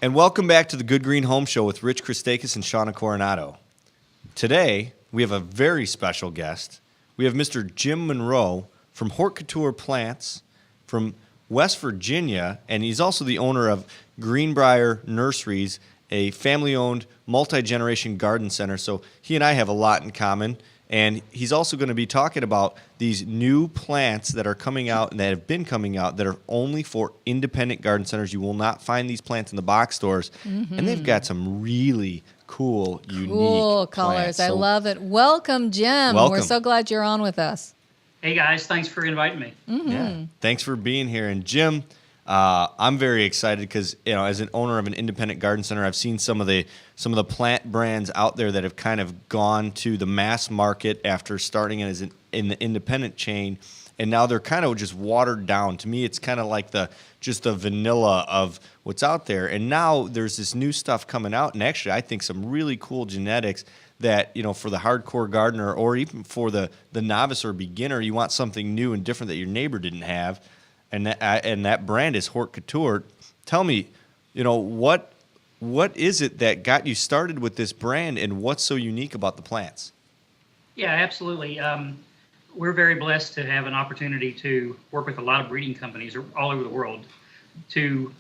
And welcome back to the Good Green Home Show with Rich Christakis and Shawna Coronado. Today, we have a very special guest. We have Mr. Jim Monroe from Hort Couture Plants from West Virginia, and he's also the owner of Greenbrier Nurseries, a family-owned, multi-generation garden center. So he and I have a lot in common. And he's also going to be talking about these new plants that are coming out and that have been coming out that are only for independent garden centers. You will not find these plants in the box stores. Mm-hmm. And they've got some really cool, unique colors. Plants. I love it. Welcome, Jim. Welcome. We're so glad you're on with us. Hey, guys. Thanks for inviting me. Mm-hmm. Yeah. Thanks for being here. And Jim, I'm very excited because, as an owner of an independent garden center, I've seen some of the plant brands out there that have kind of gone to the mass market after starting in the independent chain, and now they're kind of just watered down. To me, it's kind of like the vanilla of what's out there. And now there's this new stuff coming out, and actually, I think some really cool genetics that, for the hardcore gardener or even for the novice or beginner, you want something new and different that your neighbor didn't have. And that brand is Hort Couture. Tell me, what is it that got you started with this brand, and what's so unique about the plants? Yeah, absolutely. We're very blessed to have an opportunity to work with a lot of breeding companies all over the world to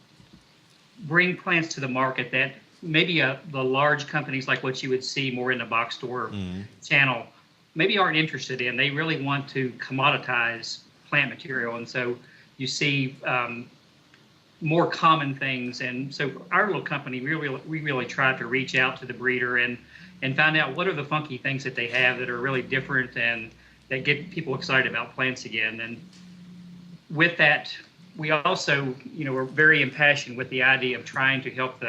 bring plants to the market that maybe the large companies like what you would see more in the box store channel maybe aren't interested in. They really want to commoditize plant material, and so you see more common things. And so our little company, we really try to reach out to the breeder and find out what are the funky things that they have that are really different and that get people excited about plants again. And with that, we also, we're very impassioned with the idea of trying to help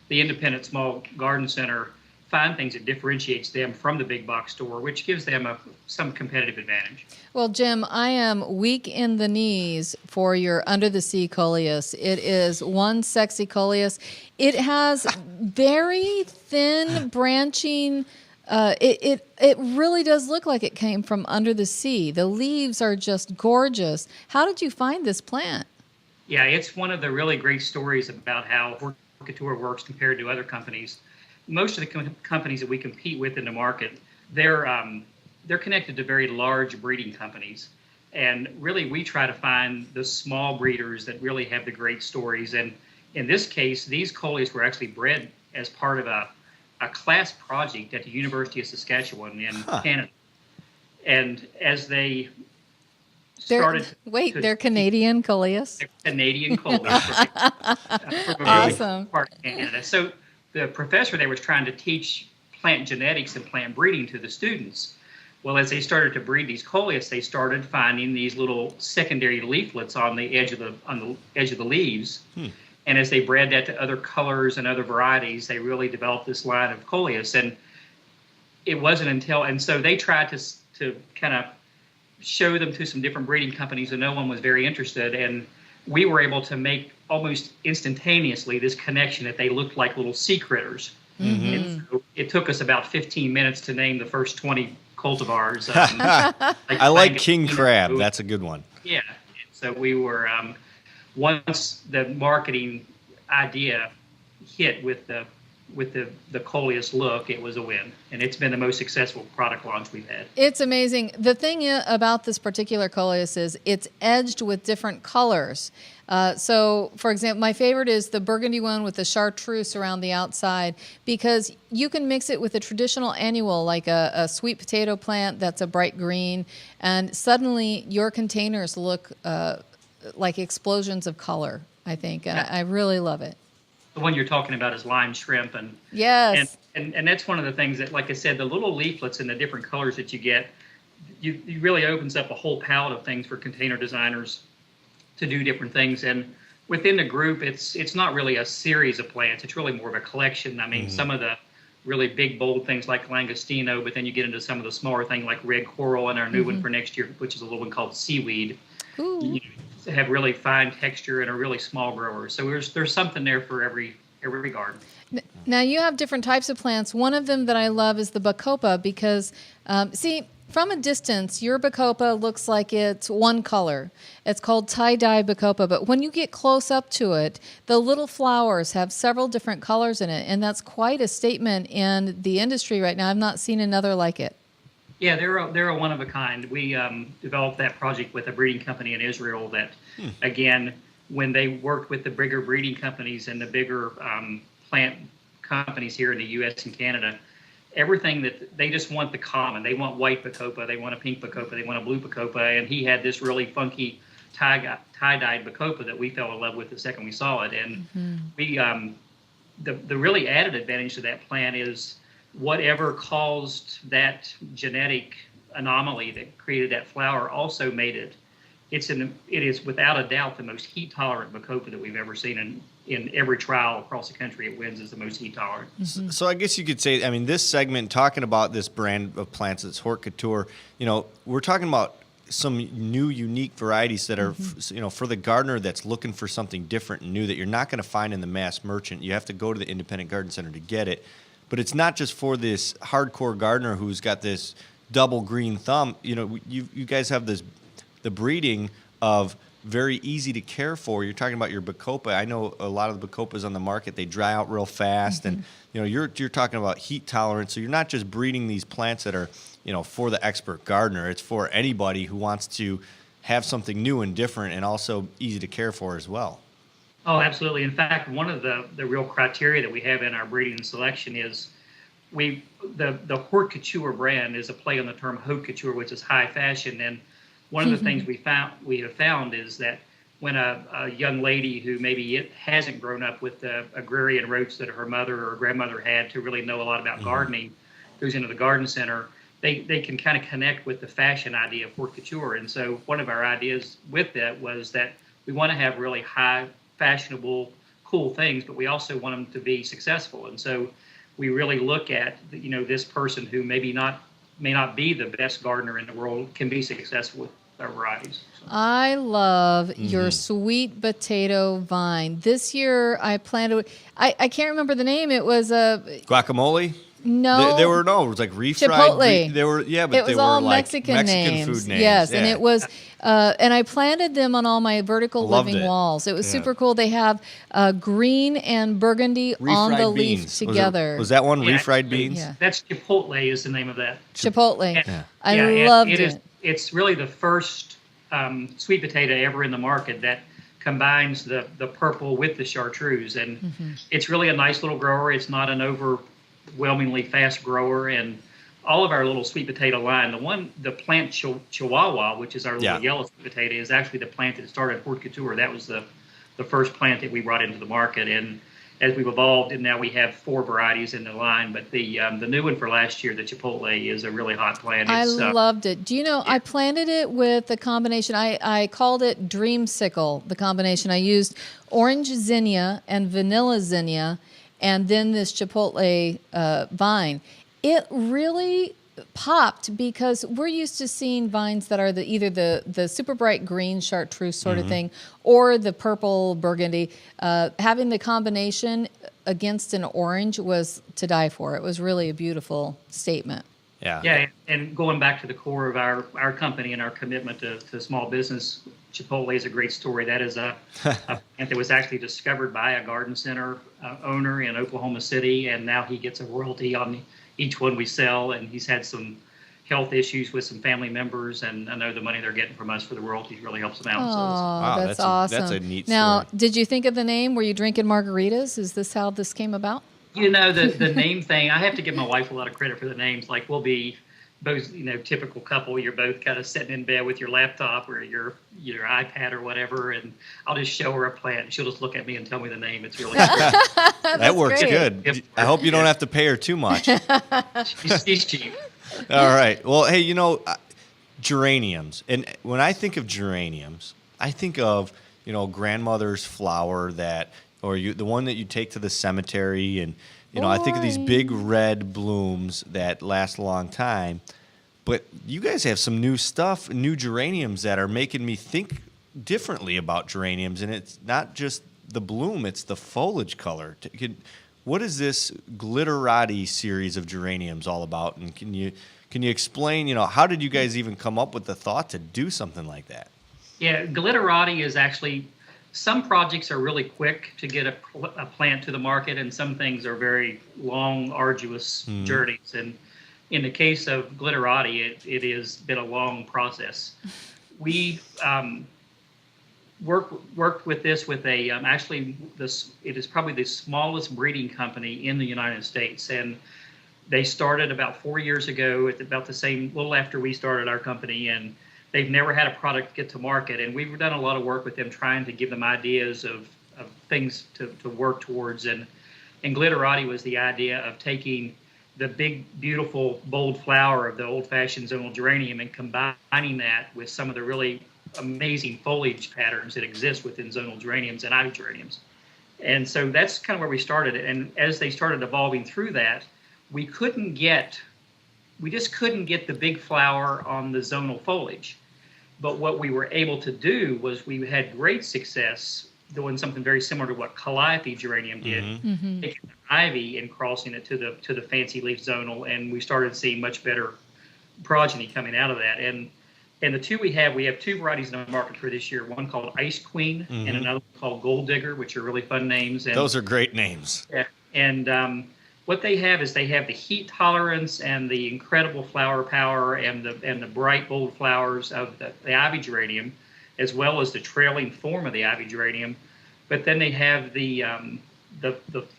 the independent small garden center find things that differentiates them from the big box store, which gives them some competitive advantage. Well, Jim, I am weak in the knees for your Under the Sea Coleus. It is one sexy coleus. It has very thin branching. It really does look like it came from under the sea. The leaves are just gorgeous. How did you find this plant? Yeah, it's one of the really great stories about how Hort Couture works compared to other companies. Most of the companies that we compete with in the market, they're connected to very large breeding companies. And really, we try to find the small breeders that really have the great stories. And in this case, these coleus were actually bred as part of a class project at the University of Saskatchewan in Canada. And as they started... They're Canadian coleus? They're Canadian coleus. Awesome. Part of Canada. So the professor there was trying to teach plant genetics and plant breeding to the students. Well, as they started to breed these coleus, they started finding these little secondary leaflets on the edge of the leaves. And as they bred that to other colors and other varieties, they really developed this line of coleus. And it wasn't until, and so they tried to kind of show them to some different breeding companies, and no one was very interested. And we were able to make almost instantaneously this connection that they looked like little sea critters. Mm-hmm. And so it took us about 15 minutes to name the first 20 cultivars. I like king crab. That's a good one. Yeah. So we were, once the marketing idea hit with the coleus look, it was a win. And it's been the most successful product launch we've had. It's amazing. The thing about this particular coleus is it's edged with different colors. So, for example, my favorite is the burgundy one with the chartreuse around the outside, because you can mix it with a traditional annual, like a sweet potato plant that's a bright green, and suddenly your containers look like explosions of color, I think. And I really love it. The one you're talking about is lime shrimp. And yes. And that's one of the things that, like I said, the little leaflets and the different colors that you get, you really opens up a whole palette of things for container designers to do different things. And within the group, it's not really a series of plants. It's really more of a collection. I mean, some of the really big, bold things like langostino, but then you get into some of the smaller things like red coral and our new one for next year, which is a little one called seaweed. You have really fine texture and are really small growers. So there's something there for every garden. Now, you have different types of plants. One of them that I love is the Bacopa because, from a distance, your Bacopa looks like it's one color. It's called tie-dye Bacopa, but when you get close up to it, the little flowers have several different colors in it, and that's quite a statement in the industry right now. I've not seen another like it. Yeah, they're a one of a kind. We developed that project with a breeding company in Israel that, again, when they worked with the bigger breeding companies and the bigger plant companies here in the U.S. and Canada, everything that they just want the common. They want white Bacopa, they want a pink Bacopa, they want a blue Bacopa, and he had this really funky tie-dyed Bacopa that we fell in love with the second we saw it. And we the really added advantage to that plant is whatever caused that genetic anomaly that created that flower also made it. It is without a doubt the most heat tolerant Bacopa that we've ever seen in every trial across the country. It wins as the most heat tolerant. So I guess you could say, I mean, this segment talking about this brand of plants, it's Hort Couture. We're talking about some new, unique varieties that are, for the gardener that's looking for something different and new that you're not going to find in the mass merchant. You have to go to the independent garden center to get it. But it's not just for this hardcore gardener who's got this double green thumb. You guys have the breeding of very easy to care for. You're talking about your Bacopa. I know a lot of the Bacopas on the market, they dry out real fast. And, you're talking about heat tolerance. So you're not just breeding these plants that are, for the expert gardener. It's for anybody who wants to have something new and different and also easy to care for as well. Oh, absolutely. In fact, one of the real criteria that we have in our breeding and selection is the Hort Couture brand is a play on the term haute couture, which is high fashion. And one of the things we have found is that when a young lady who maybe hasn't grown up with the agrarian roots that her mother or grandmother had to really know a lot about gardening goes into the garden center, they can kind of connect with the fashion idea of Hort Couture. And so one of our ideas with that was that we want to have really high fashionable, cool things, but we also want them to be successful. And so we really look at, this person who may not be the best gardener in the world can be successful with our varieties. So. I love your sweet potato vine. This year I planted, I can't remember the name. It was a guacamole. No, they were it was like refried. Chipotle. They were but it was they were all like Mexican names. food names. Yes, yeah. and it was, and I planted them on all my vertical living walls. It was super cool. They have green and burgundy refried on the beans. leaf together. Was that one refried beans? Yeah. That's Chipotle is the name of that. Chipotle. Yeah. I loved it. It's really the first sweet potato ever in the market that combines the purple with the chartreuse, and it's really a nice little grower. It's not an overwhelmingly fast grower, and all of our little sweet potato line, the plant Chihuahua, which is our little yellow sweet potato, is actually the plant that started Hort Couture. That was the first plant that we brought into the market, and as we've evolved, and now we have 4 varieties in the line. But the new one for last year, the Chipotle, is a really hot plant. I loved it. Do you know, I planted it with a combination. I called it Dreamsicle, the combination. I used orange zinnia and vanilla zinnia, and then this Chipotle vine. It really popped because we're used to seeing vines that are either the super bright green chartreuse sort of thing or the purple burgundy. Having the combination against an orange was to die for. It was really a beautiful statement. Yeah, and going back to the core of our company and our commitment to small business, Chipotle is a great story. That is a plant that was actually discovered by a garden center owner in Oklahoma City, and now he gets a royalty on each one we sell, and he's had some health issues with some family members, and I know the money they're getting from us for the royalties really helps them out. Oh, that's awesome. That's a neat now, story. did you think of the name? Were you drinking margaritas? Is this how this came about? The name thing, I have to give my wife a lot of credit for the names. Like, we'll be both, typical couple. You're both kind of sitting in bed with your laptop or your iPad or whatever, and I'll just show her a plant, and she'll just look at me and tell me the name. It's really that works great. good. I hope you don't have to pay her too much. She's cheap. All right. Well, hey, geraniums. And when I think of geraniums, I think of, grandmother's flower the one that you take to the cemetery. And, I think of these big red blooms that last a long time. But you guys have some new stuff, new geraniums that are making me think differently about geraniums. And it's not just the bloom, it's the foliage color. What is this Glitterati series of geraniums all about? And can you Can you explain, how did you guys even come up with the thought to do something like that? Yeah, Glitterati is actually, some projects are really quick to get a plant to the market, and some things are very long, arduous journeys. And in the case of Glitterati, it has been a long process. We worked with this with a it is probably the smallest breeding company in the United States, and they started about 4 years ago at about the same little after we started our company, and they've never had a product get to market. And we've done a lot of work with them trying to give them ideas of things to work towards, and Glitterati was the idea of taking the big, beautiful, bold flower of the old-fashioned zonal geranium and combining that with some of the really amazing foliage patterns that exist within zonal geraniums and ivy geraniums. And so that's kind of where we started it. And as they started evolving through that, we just couldn't get the big flower on the zonal foliage. But what we were able to do was we had great success doing something very similar to what Calliope geranium did, taking the ivy and crossing it to the fancy leaf zonal, and we started seeing much better progeny coming out of that. And the two we have two varieties in the market for this year, one called Ice Queen and another called Gold Digger, which are really fun names. And, those are great names. Yeah, and what they have is they have the heat tolerance and the incredible flower power and the bright, bold flowers of the ivy geranium, as well as the trailing form of the ivy geranium. But then they have the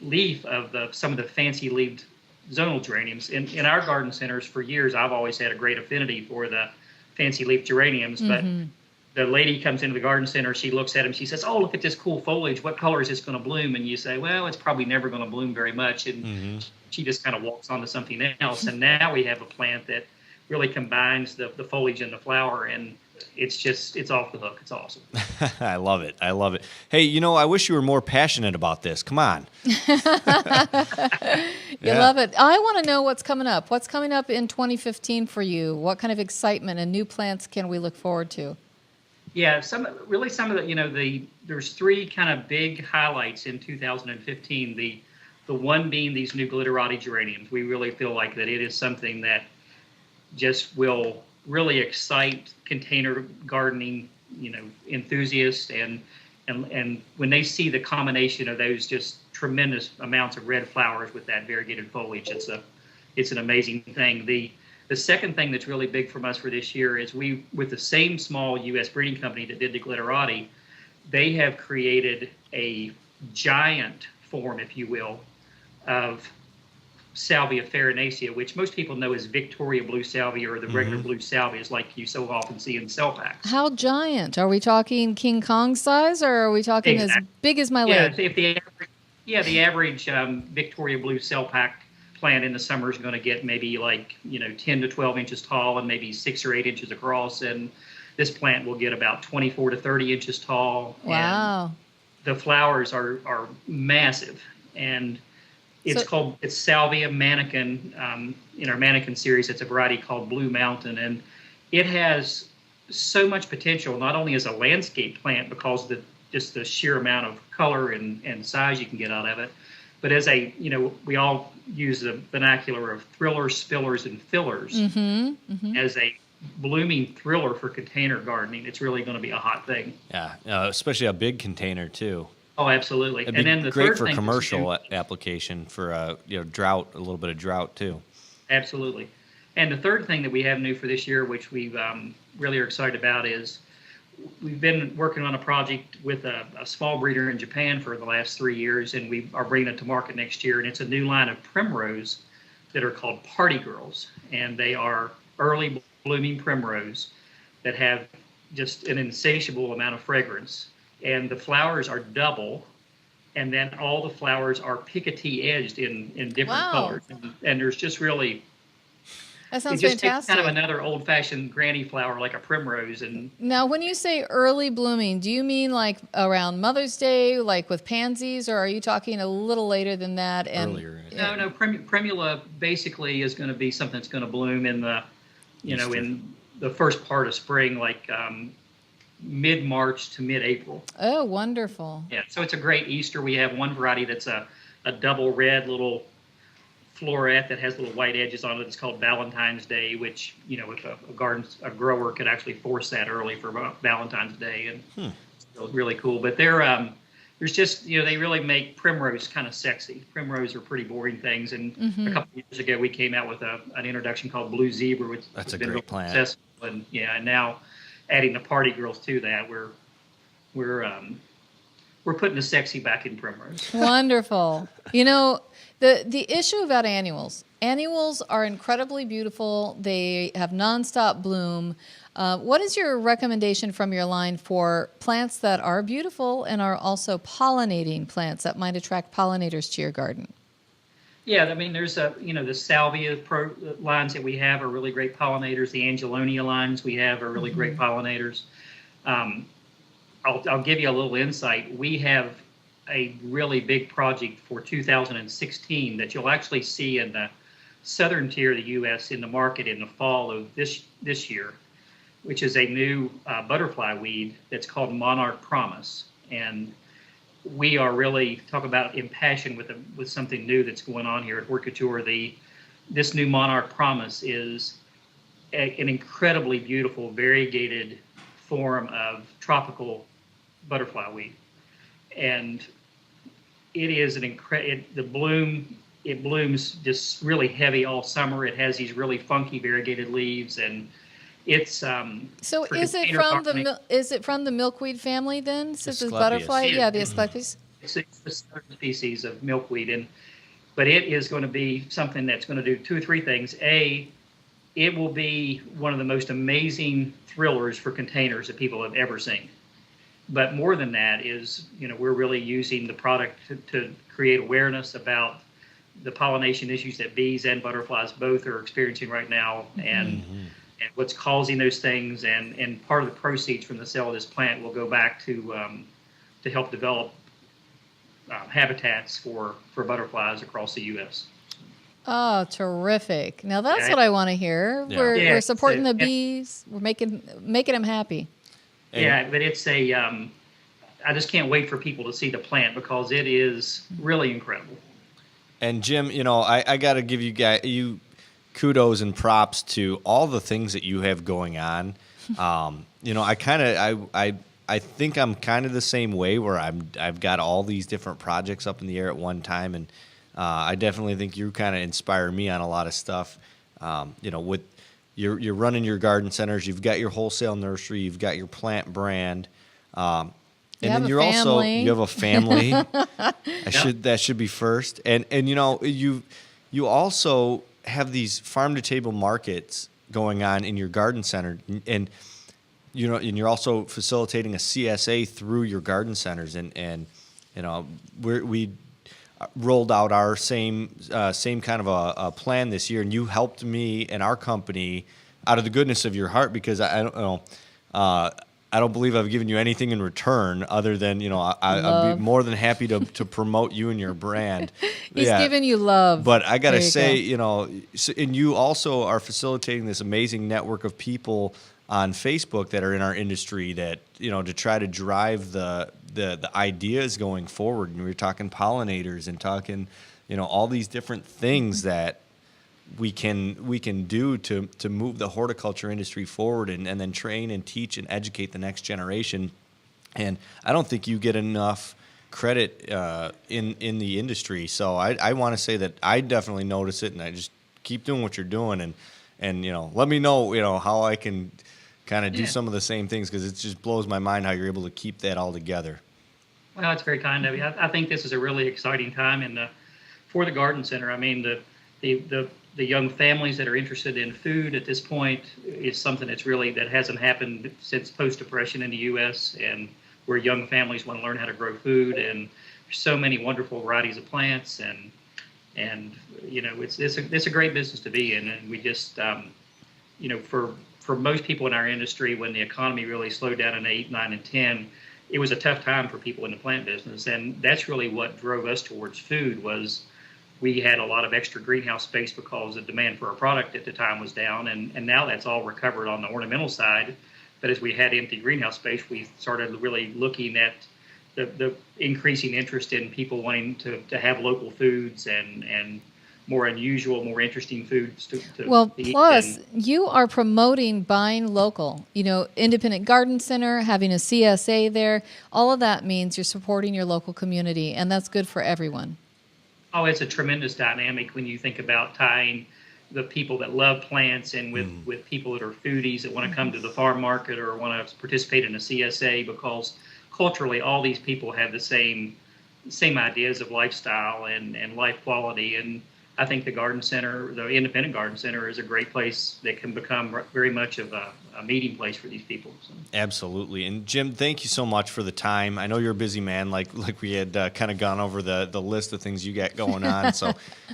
leaf of some of the fancy leaved zonal geraniums. In our garden centers for years, I've always had a great affinity for the fancy leaf geraniums, but the lady comes into the garden center, she looks at them, she says, "Oh, look at this cool foliage. What color is this going to bloom?" And you say, "Well, it's probably never going to bloom very much." And she just kind of walks on to something else. And now we have a plant that really combines the foliage and the flower, and it's off the hook. It's awesome. I love it. I love it. Hey, I wish you were more passionate about this. Come on. You love it. I want to know what's coming up. What's coming up in 2015 for you? What kind of excitement and new plants can we look forward to? Yeah, some of the there's three kind of big highlights in 2015. The one being these new Glitterati geraniums. We really feel like that it is something that just will really excite container gardening, enthusiasts, and when they see the combination of those just tremendous amounts of red flowers with that variegated foliage, it's an amazing thing. The second thing that's really big from us for this year is with the same small U.S. breeding company that did the Glitterati, they have created a giant form, if you will, of Salvia farinaceae, which most people know as Victoria blue salvia or the regular blue salvias like you so often see in cell packs. How giant? Are we talking King Kong size, or are we talking as big as my leg? The average Victoria blue cell pack plant in the summer is going to get maybe 10 to 12 inches tall and maybe 6 or 8 inches across, and this plant will get about 24 to 30 inches tall. Wow. And the flowers are massive, and it's Salvia Mannequin. In our Mannequin series, it's a variety called Blue Mountain, and it has so much potential, not only as a landscape plant because of just the sheer amount of color and size you can get out of it, but as we all use the vernacular of thrillers, spillers, and fillers. As a blooming thriller for container gardening, it's really going to be a hot thing. Yeah, especially a big container too. Oh, absolutely. It'd be and then the great third for thing commercial application for drought, a little bit of drought too. Absolutely. And the third thing that we have new for this year, which we really are excited about, is we've been working on a project with a small breeder in Japan for the last 3 years, and we are bringing it to market next year. And it's a new line of primrose that are called Party Girls, and they are early blooming primrose that have just an insatiable amount of fragrance. And the flowers are double, and then all the flowers are picotee edged in different colors. And there's just really... That sounds fantastic. fantastic. It's kind of another old-fashioned granny flower like a primrose. And now, when you say early blooming, do you mean like around Mother's Day, like with pansies, or are you talking a little later than that? And earlier. No. Primula basically is going to be something that's going to bloom in the, in the first part of spring, like mid-March to mid-April. Oh, wonderful. Yeah, so it's a great Easter. We have one variety that's a double red little floret that has little white edges on it. It's called Valentine's Day, which, if a grower could actually force that early for Valentine's Day, and so really cool. But there's just, they really make primrose kind of sexy. Primrose are pretty boring things, and a couple of years ago we came out with an introduction called Blue Zebra, which That's has a been great real plant. successful. And and now adding the party girls to that, we're putting the sexy back in primrose. Wonderful. The issue about annuals are incredibly beautiful. They have nonstop bloom. What is your recommendation from your line for plants that are beautiful and are also pollinating plants that might attract pollinators to your garden? Yeah, I mean, there's the Salvia lines that we have are really great pollinators. The Angelonia lines we have are really great pollinators. I'll give you a little insight. We have a really big project for 2016 that you'll actually see in the southern tier of the U.S. in the market in the fall of this year, which is a new butterfly weed that's called Monarch Promise. And we are really, talk about impassioned with something new that's going on here at Hort Couture. This new Monarch Promise is an incredibly beautiful, variegated form of tropical butterfly weed. And it is it blooms just really heavy all summer. It has these really funky variegated leaves, and it's So is it from the milkweed family then? Since it's Asclepius. butterfly, yeah, the Asclepius. It's a southern species of milkweed, but it is going to be something that's going to do two or three things. It will be one of the most amazing thrillers for containers that people have ever seen. But more than that is, we're really using the product to create awareness about the pollination issues that bees and butterflies both are experiencing right now, and what's causing those things. And part of the proceeds from the sale of this plant will go back to help develop habitats for butterflies across the U.S. Oh, terrific! Now that's what I want to hear. Yeah. We're supporting the bees. We're making them happy. Yeah, but it's I just can't wait for people to see the plant because it is really incredible. And Jim, I got to give you kudos and props to all the things that you have going on. I think I'm kind of the same way where I've got all these different projects up in the air at one time, and I definitely think you kind of inspire me on a lot of stuff. With you're running your garden centers, you've got your wholesale nursery, you've got your plant brand, and then you have a family. That should be first, and you also have these farm to table markets going on in your garden center, and you're also facilitating a CSA through your garden centers, and we rolled out our same kind of a plan this year, and you helped me and our company out of the goodness of your heart, because I don't know. I don't believe I've given you anything in return other than, I'd be more than happy to promote you and your brand. He's giving you love. But I got to say, and you also are facilitating this amazing network of people on Facebook that are in our industry that, to try to drive the ideas going forward. And we were talking pollinators and talking, all these different things that we can do to move the horticulture industry forward and then train and teach and educate the next generation. And I don't think you get enough credit in the industry. So I want to say that I definitely notice it, and I just keep doing what you're doing, and let me know how I can kind of do some of the same things, because it just blows my mind how you're able to keep that all together. Well, it's very kind of you. I think this is a really exciting time for the garden center. I mean, the young families that are interested in food at this point is something that hasn't happened since post-depression in the U.S., and where young families want to learn how to grow food, and there's so many wonderful varieties of plants, and it's a great business to be in. And we just for most people in our industry, when the economy really slowed down in 8, 9, and 10, it was a tough time for people in the plant business, and that's really what drove us towards food. Was we had a lot of extra greenhouse space because the demand for our product at the time was down, and now that's all recovered on the ornamental side. But as we had empty greenhouse space, we started really looking at the increasing interest in people wanting to have local foods and more unusual, more interesting foods to Well, eat. plus And you are promoting buying local. Independent Garden Center, having a CSA there, all of that means you're supporting your local community, and that's good for everyone. oh, it's a tremendous dynamic when you think about tying the people that love plants and with people that are foodies that want to come to the farm market or want to participate in a CSA, because culturally all these people have the same ideas of lifestyle and life quality. And I think the garden center, the independent garden center, is a great place that can become very much of a meeting place for these people. So. Absolutely. And Jim, thank you so much for the time. I know you're a busy man, like we had kind of gone over the list of things you got going on. So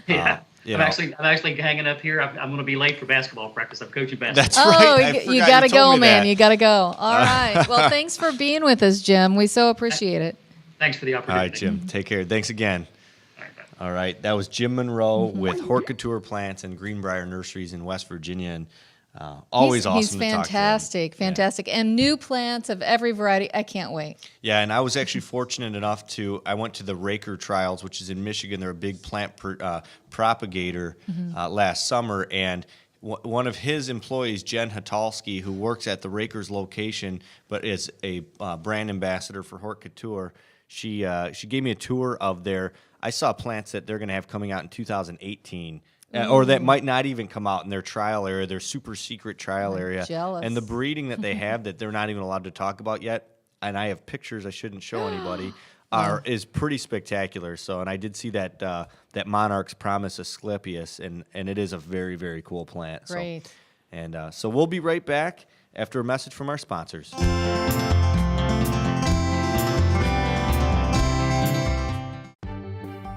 Yeah. you I'm know. actually hanging up here. I'm going to be late for basketball practice. I'm coaching basketball. That's Oh, right. I you forgot got to told go, me man. that. You got to go. All right. Well, thanks for being with us, Jim. We so appreciate it. Thanks for the All opportunity. right, Jim. Take care. Thanks again. All right, bye. All right. That was Jim Monroe with Hort Couture Plants and Greenbrier Nurseries in West Virginia. And always awesome He's to talk to him. fantastic, fantastic. And new plants of every variety. I can't wait. Yeah, and I was actually fortunate enough I went to the Raker Trials, which is in Michigan. They're a big plant propagator last summer, and one of his employees, Jen Hatalski, who works at the Rakers location but is a brand ambassador for Hort Couture, she gave me a tour of I saw plants that they're going to have coming out in 2018. Or that might not even come out in their trial area, their super secret trial area. Jealous. And the breeding that they have that they're not even allowed to talk about yet, and I have pictures I shouldn't show anybody, is pretty spectacular. So, and I did see that Monarch Promise Asclepius, and it is a very, very cool plant. Great. So we'll be right back after a message from our sponsors.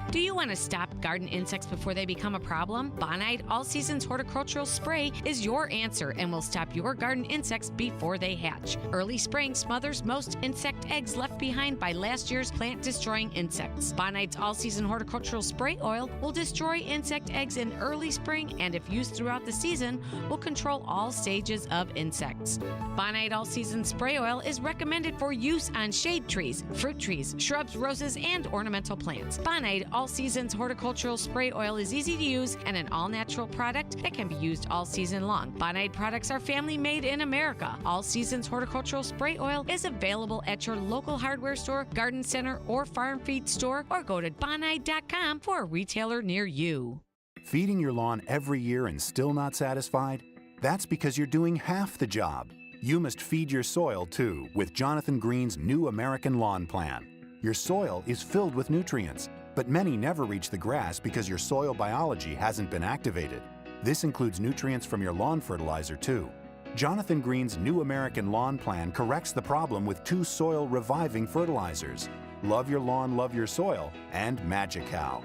Do you want to stop garden insects before they become a problem? Bonide All Seasons Horticultural Spray is your answer and will stop your garden insects before they hatch. Early spraying smothers most insect eggs left behind by last year's plant-destroying insects. Bonide's All Season Horticultural Spray Oil will destroy insect eggs in early spring, and if used throughout the season, will control all stages of insects. Bonide All Season Spray Oil is recommended for use on shade trees, fruit trees, shrubs, roses, and ornamental plants. Bonide All Seasons Horticultural Spray Oil is easy to use and an all-natural product that can be used all season long. Bonide products are family made in America. All Seasons Horticultural Spray Oil is available at your local hardware store, garden center, or farm feed store, or go to bonide.com for a retailer near you. Feeding your lawn every year and still not satisfied? That's because you're doing half the job. You must feed your soil too with Jonathan Green's new American Lawn Plan. Your soil is filled with nutrients, but many never reach the grass because your soil biology hasn't been activated. This includes nutrients from your lawn fertilizer too. Jonathan Green's new American Lawn Plan corrects the problem with 2 soil reviving fertilizers: Love Your Lawn, Love Your Soil and Magic Cow.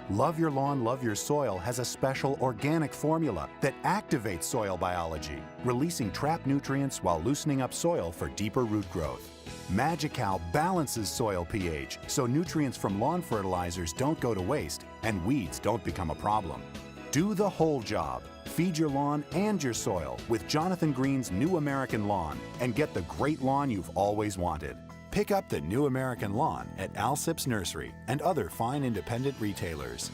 Love Your Lawn, Love Your Soil has a special organic formula that activates soil biology, releasing trapped nutrients while loosening up soil for deeper root growth. Magic Cow balances soil pH so nutrients from lawn fertilizers don't go to waste and weeds don't become a problem. Do the whole job. Feed your lawn and your soil with Jonathan Green's new American Lawn and get the great lawn you've always wanted. Pick up the new American Lawn at Alsip's Nursery and other fine independent retailers.